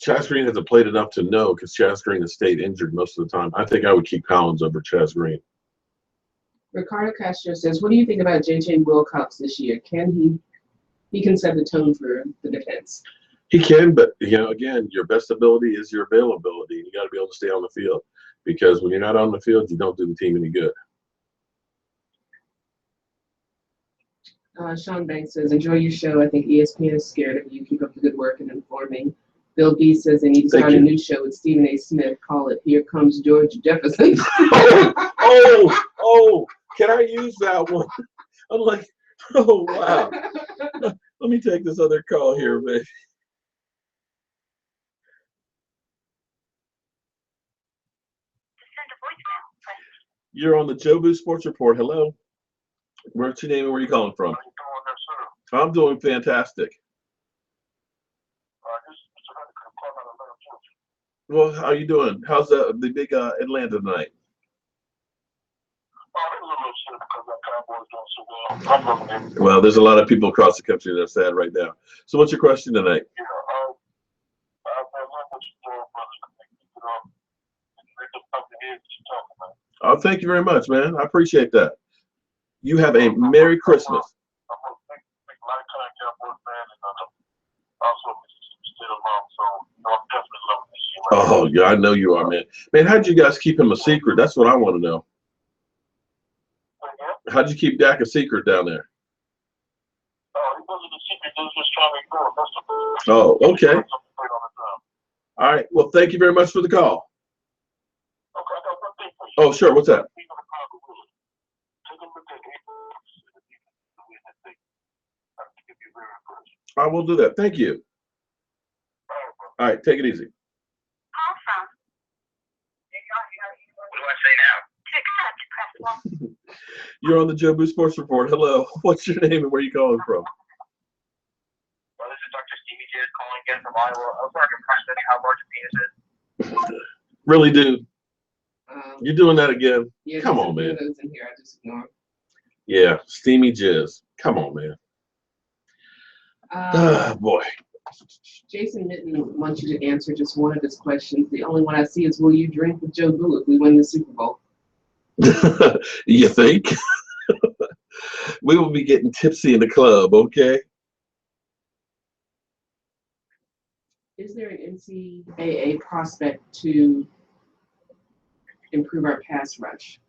hasn't played enough to know because Chaz Green has stayed injured most of the time. I think I would keep Collins over Chaz Green. Ricardo Castro says, "What do you think about J.J. Wilcox this year? Can he can set the tone for the defense?" He can, but again, your best ability is your availability. You got to be able to stay on the field because when you're not on the field, you don't do the team any good. Sean Banks says, "Enjoy your show. I think ESPN is scared of you. Keep up the good work and informing." Bill B says, "They need to start a new show with Stephen A. Smith. Call it Here Comes George Jefferson." Oh, can I use that one? I'm like, oh, wow. Let me take this other call here, baby. Send a voicemail, press You're on the Joe Boo Sports Report. Hello. What's your name and where are you calling from? I'm doing fantastic. Well, how are you doing? How's the big Atlanta tonight? Well, there's a lot of people across the country that are sad right now. So what's your question tonight? Oh, thank you very much, man. I appreciate that. You have a Merry Christmas. Oh, yeah, I know you are, man. Man, how'd you guys keep him a secret? That's what I want to know. How'd you keep Dak a secret down there? Oh, okay. All right. Well, thank you very much for the call. Oh, sure. What's that? I will do that. Thank you. All right. Take it easy. call from. What do I say now? To accept, press 1. You're on the Joe Boo Sports Report. Hello. What's your name and where are you calling from? Well, this is Dr. Stevie J calling again from Iowa. I was wondering how large a penis is. Really, dude? You're doing that again? Yeah, come on, man. Those in here, I just ignore. Yeah, steamy jizz. Come on, man. Boy. Jason Mitten wants you to answer just one of his questions. The only one I see is, will you drink with Joe Boo if we win the Super Bowl? You think? We will be getting tipsy in the club, okay? Is there an NCAA prospect to improve our pass rush?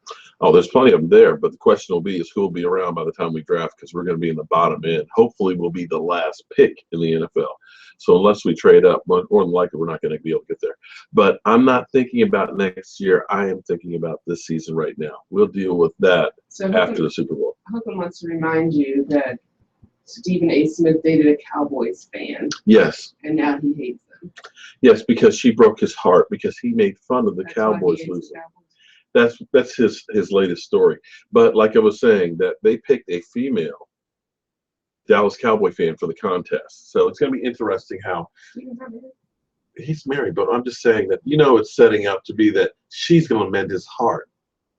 Oh, there's plenty of them there, but the question will be is who will be around by the time we draft, because we're going to be in the bottom end. Hopefully, we'll be the last pick in the NFL. So unless we trade up, more than likely, we're not going to be able to get there. But I'm not thinking about next year. I am thinking about this season right now. We'll deal with that after the Super Bowl. Hookham wants to remind you that Stephen A. Smith dated a Cowboys fan. Yes. And now he hates them. Yes, because she broke his heart because he made fun of the Cowboys losing. That's his latest story. But like I was saying, that they picked a female Dallas Cowboy fan for the contest. So it's going to be interesting how he's married. But I'm just saying that, it's setting up to be that she's going to mend his heart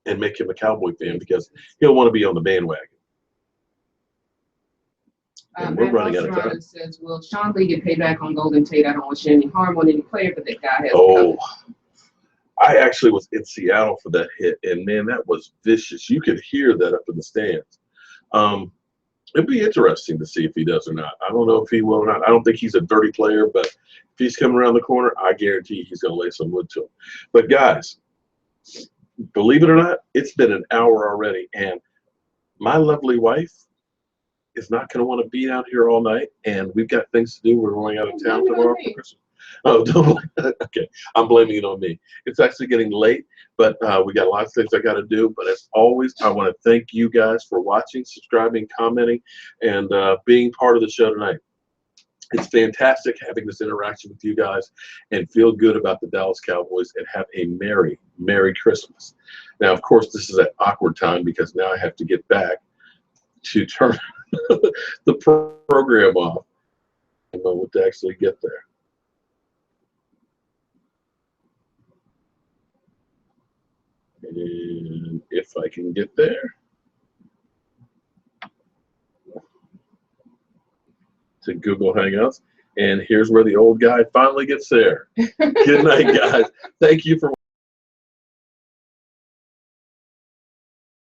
and make him a Cowboy fan because he'll want to be on the bandwagon. And we're running out of time. Says, will Sean Lee get paid back on Golden Tate? I don't wish any harm on any player, but that guy has I actually was in Seattle for that hit, and man, that was vicious. You could hear that up in the stands. It'd be interesting to see if he does or not. I don't know if he will or not. I don't think he's a dirty player, but if he's coming around the corner, I guarantee he's going to lay some wood to him. But guys, believe it or not, it's been an hour already, and my lovely wife is not going to want to be out here all night, and we've got things to do. We're going out of town tomorrow for Christmas. Oh, okay. I'm blaming it on me. It's actually getting late, but we got lots of things I got to do. But as always, I want to thank you guys for watching, subscribing, commenting, and being part of the show tonight. It's fantastic having this interaction with you guys and feel good about the Dallas Cowboys and have a Merry, Merry Christmas. Now, of course, this is an awkward time because now I have to get back to turn the program off. I don't know what to actually get there. And if I can get there to Google Hangouts, and here's where the old guy finally gets there. Good night, guys. Thank you for